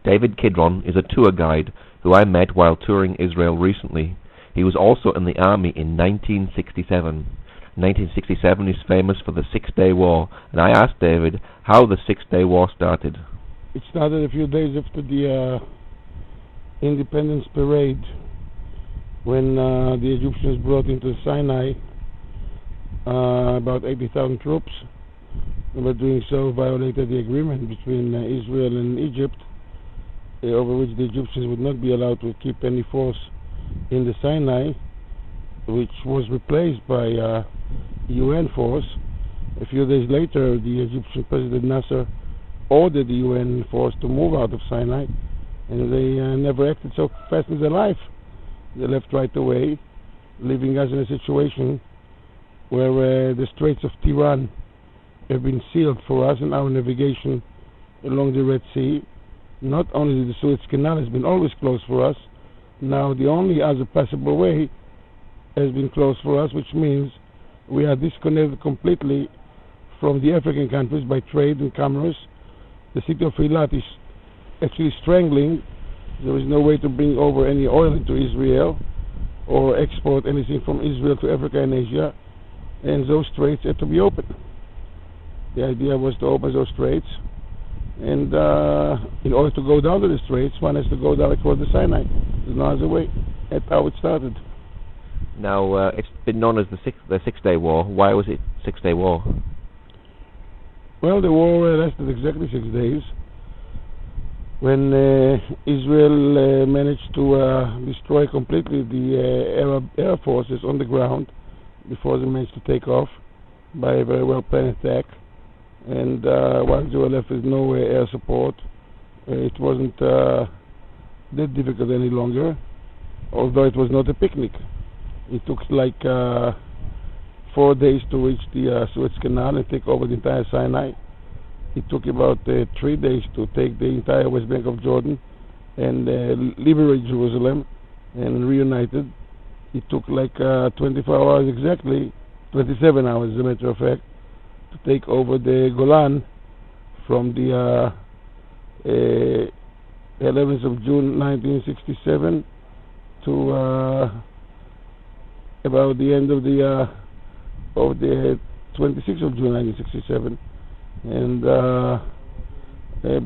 David Kidron is a tour guide who I met while touring Israel recently. He was also in the army in 1967. 1967 is famous for the Six-Day War, and I asked David how the Six-Day War started. It started a few days after the Independence Parade, when the Egyptians brought into Sinai about 80,000 troops. And by doing so violated the agreement between Israel and Egypt, over which the Egyptians would not be allowed to keep any force in the Sinai, which was replaced by UN force. A few days later, the Egyptian President Nasser ordered the UN force to move out of Sinai, and they never acted so fast in their life. They left right away, leaving us in a situation where the Straits of Kidron have been sealed for us in our navigation along the Red Sea. Not only the Suez Canal has been always closed for us, now the only other passable way has been closed for us, which means we are disconnected completely from the African countries by trade and commerce. The city of Eilat is actually strangling. There is no way to bring over any oil into Israel or export anything from Israel to Africa and Asia, and those straits had to be opened. The idea was to open those straits, and in order to go down to the straits, one has to go down toward the Sinai. There's no other way. That's how it started. Now, it's been known as the Six-Day War. Why was it Six-Day War? Well, the war lasted exactly 6 days. When Israel managed to destroy completely the Arab air forces on the ground before they managed to take off by a very well-planned attack. And once they were left with no air support, it wasn't that difficult any longer, although it was not a picnic. It took like 4 days to reach the Suez Canal and take over the entire Sinai. It took about 3 days to take the entire West Bank of Jordan and liberate Jerusalem and reunite it. It took like 24 hours exactly, 27 hours as a matter of fact, to take over the Golan from the 11th of June 1967 to about the end of the 26th of June 1967, and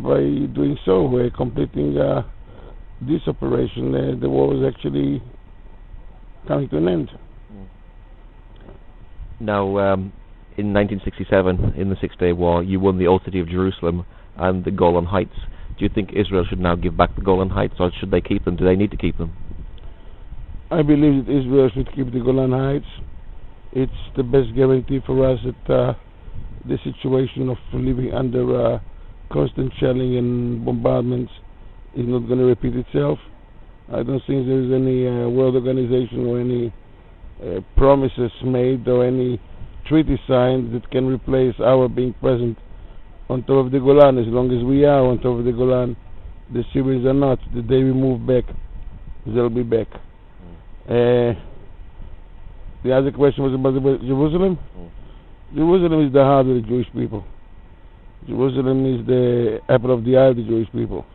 by doing so, completing this operation, the war was actually coming to an end. Now, in 1967, in the Six-Day War, you won the old city of Jerusalem and the Golan Heights. Do you think Israel should now give back the Golan Heights, or should they keep them? Do they need to keep them? I believe that Israel should keep the Golan Heights. It's the best guarantee for us that the situation of living under constant shelling and bombardments is not going to repeat itself. I don't think there is any world organization or any promises made or any treaty signed that can replace our being present on top of the Golan. As long as we are on top of the Golan, the Syrians are not. The day we move back, they'll be back. The other question was about Jerusalem. Jerusalem is the heart of the Jewish people. Jerusalem is the apple of the eye of the Jewish people.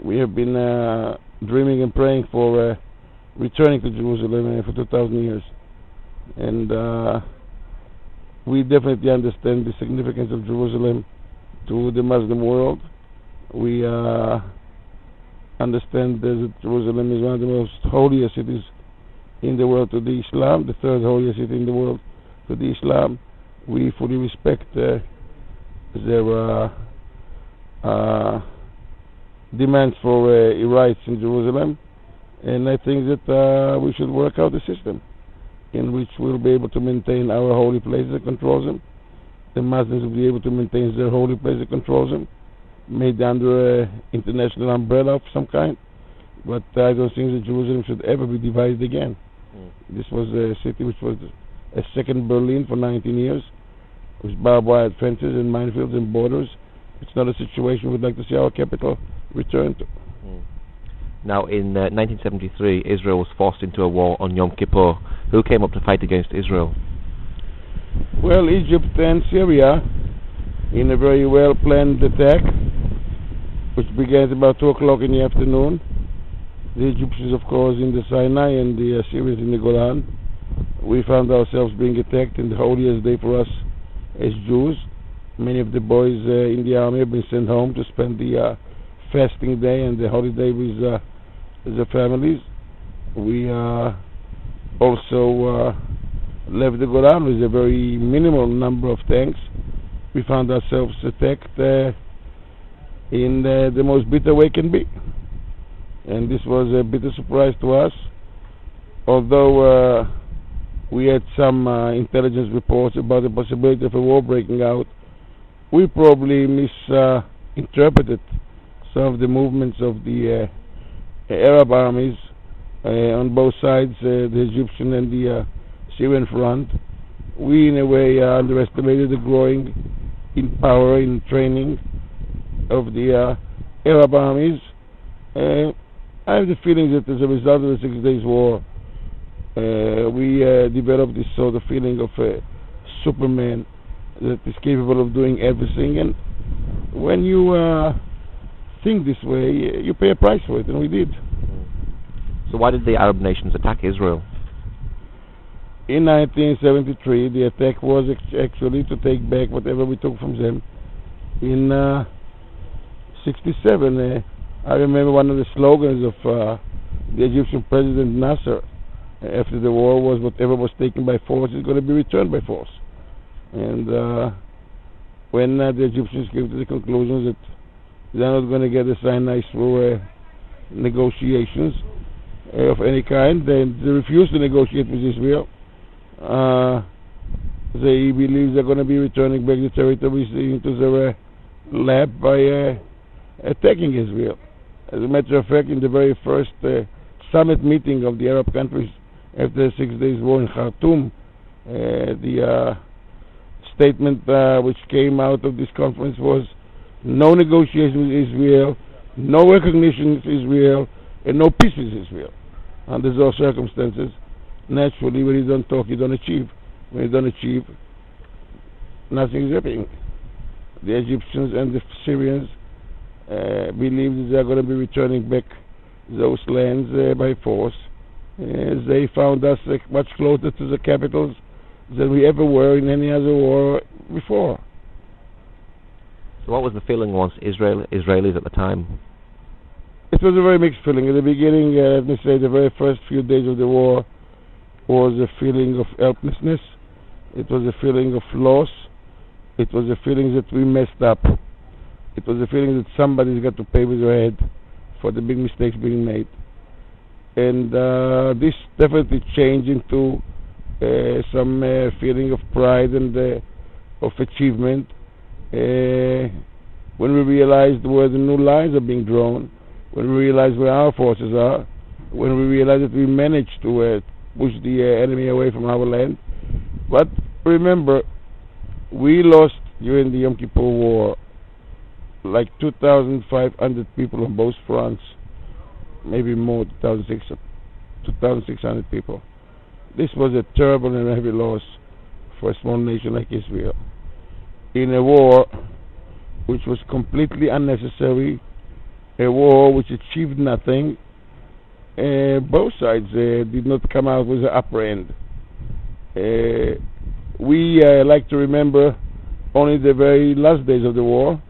We have been dreaming and praying for returning to Jerusalem for 2,000 years. And we definitely understand the significance of Jerusalem to the Muslim world. We understand that Jerusalem is one of the most holiest cities in the world to the Islam, the third holiest city in the world to the Islam. We fully respect their demands for rights in Jerusalem, and I think that we should work out a system in which we'll be able to maintain our holy place that controls them. The Muslims will be able to maintain their holy place that controls them, made under an international umbrella of some kind. But I don't think that Jerusalem should ever be divided again. This was a city which was a second Berlin for 19 years, with barbed wire fences and minefields and borders. It's not a situation we'd like to see our capital return to. Now, in 1973, Israel was forced into a war on Yom Kippur. Who came up to fight against Israel? Well, Egypt and Syria, in a very well-planned attack. which began about 2 o'clock in the afternoon. The Egyptians, of course, in the Sinai, and the Assyrians in the Golan. We found ourselves being attacked in the holiest day for us as Jews. Many of the boys in the army have been sent home to spend the fasting day and the holiday with their families. We also left the Golan with a very minimal number of tanks. We found ourselves attacked in the most bitter way can be. And this was a bitter surprise to us. Although we had some intelligence reports about the possibility of a war breaking out, we probably misinterpreted some of the movements of the Arab armies on both sides, the Egyptian and the Syrian front. We, in a way, underestimated the growing in power, in training of the Arab armies. I have the feeling that as a result of the 6 Days War, we developed this sort of feeling of a Superman that is capable of doing everything, and when you think this way, you pay a price for it, and we did. So why did the Arab nations attack Israel? In 1973, the attack was actually to take back whatever we took from them. In 67, I remember one of the slogans of the Egyptian President Nasser after the war was, whatever was taken by force is going to be returned by force. And when the Egyptians came to the conclusion that they're not going to get the Sinai through negotiations of any kind, they refused to negotiate with Israel. They believe they're going to be returning back the territories into their lap by attacking Israel. As a matter of fact, in the very first summit meeting of the Arab countries after the 6 Days War in Khartoum, the statement which came out of this conference was no negotiation with Israel, no recognition of Israel, and no peace with Israel. Under those circumstances, naturally, when you don't talk, you don't achieve. When you don't achieve, nothing is happening. The Egyptians and the Syrians believe that they are going to be returning back those lands by force. They found us much closer to the capitals than we ever were in any other war before. So what was the feeling amongst Israelis at the time? It was a very mixed feeling. At the beginning, let me say, the very first few days of the war was a feeling of helplessness. It was a feeling of loss. It was a feeling that we messed up. It was a feeling that somebody's got to pay with their head for the big mistakes being made. And this definitely changed into some feeling of pride and of achievement when we realized where the new lines are being drawn, when we realized where our forces are, when we realized that we managed to push the enemy away from our land. But remember, we lost during the Yom Kippur War like 2,500 people on both fronts, maybe more, 2,600 people. This was a terrible and heavy loss for a small nation like Israel in a war which was completely unnecessary, a war which achieved nothing. Both sides did not come out with the upper end. We like to remember only the very last days of the war.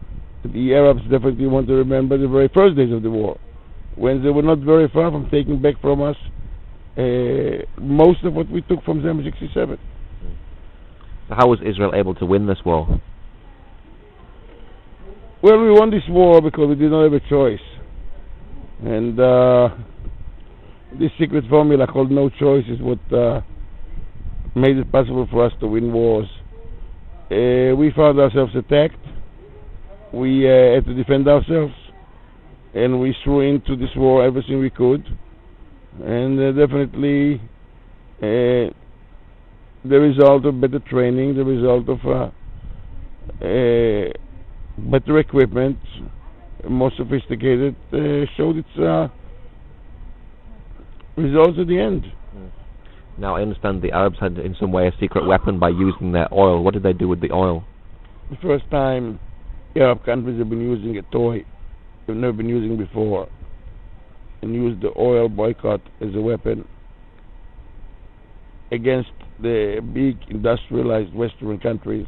The Arabs definitely want to remember the very first days of the war, when they were not very far from taking back from us most of what we took from them in 67. So how was Israel able to win this war? Well, we won this war because we did not have a choice. And this secret formula called no choice is what made it possible for us to win wars. We found ourselves attacked. We had to defend ourselves. And we threw into this war everything we could. And definitely the result of better training, the result of better equipment, more sophisticated, showed its results at the end. Now I understand the Arabs had in some way a secret weapon by using their oil. What did they do with the oil? The first time Arab countries have been using a toy we've never been using before, and use the oil boycott as a weapon against the big industrialized Western countries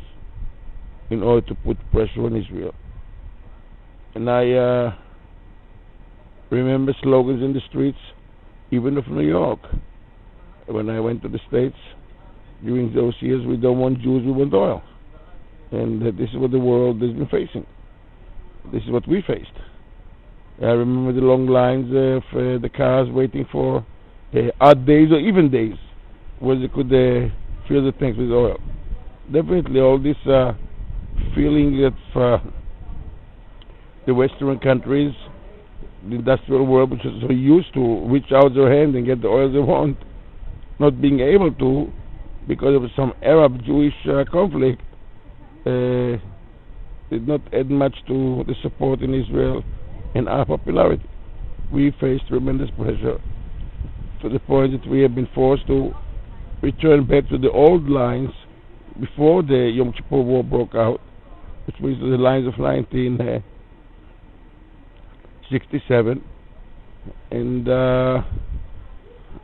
in order to put pressure on Israel. And I remember slogans in the streets, even of New York. When I went to the States during those years, we don't want Jews, we want oil. And this is what the world has been facing. This is what we faced. I remember the long lines of the cars waiting for odd days or even days where they could fill the tanks with oil. Definitely all this feeling that the Western countries, the industrial world, which is so used to reach out their hand and get the oil they want, not being able to because of some Arab-Jewish conflict, did not add much to the support in Israel and our popularity. We faced tremendous pressure to the point that we have been forced to return back to the old lines before the Yom Kippur War broke out, which means the lines of 1967, and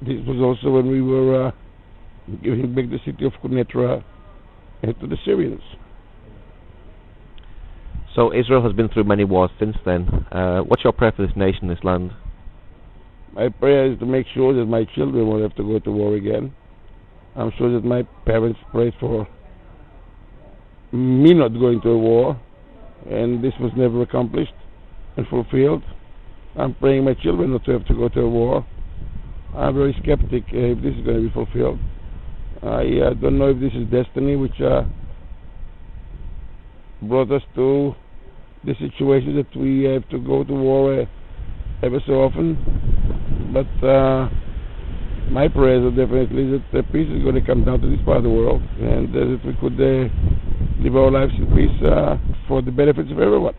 this was also when we were giving back the city of Quneitra to the Syrians. So Israel has been through many wars since then. What's your prayer for this nation, this land? My prayer is to make sure that my children won't have to go to war again. I'm sure that my parents prayed for me not going to a war, and this was never accomplished and fulfilled. I'm praying my children not to have to go to a war. I'm very skeptic if this is going to be fulfilled. I don't know if this is destiny which brought us to the situation that we have to go to war ever so often, but my prayers are definitely that peace is going to come down to this part of the world, and that we could live our lives in peace for the benefits of everyone.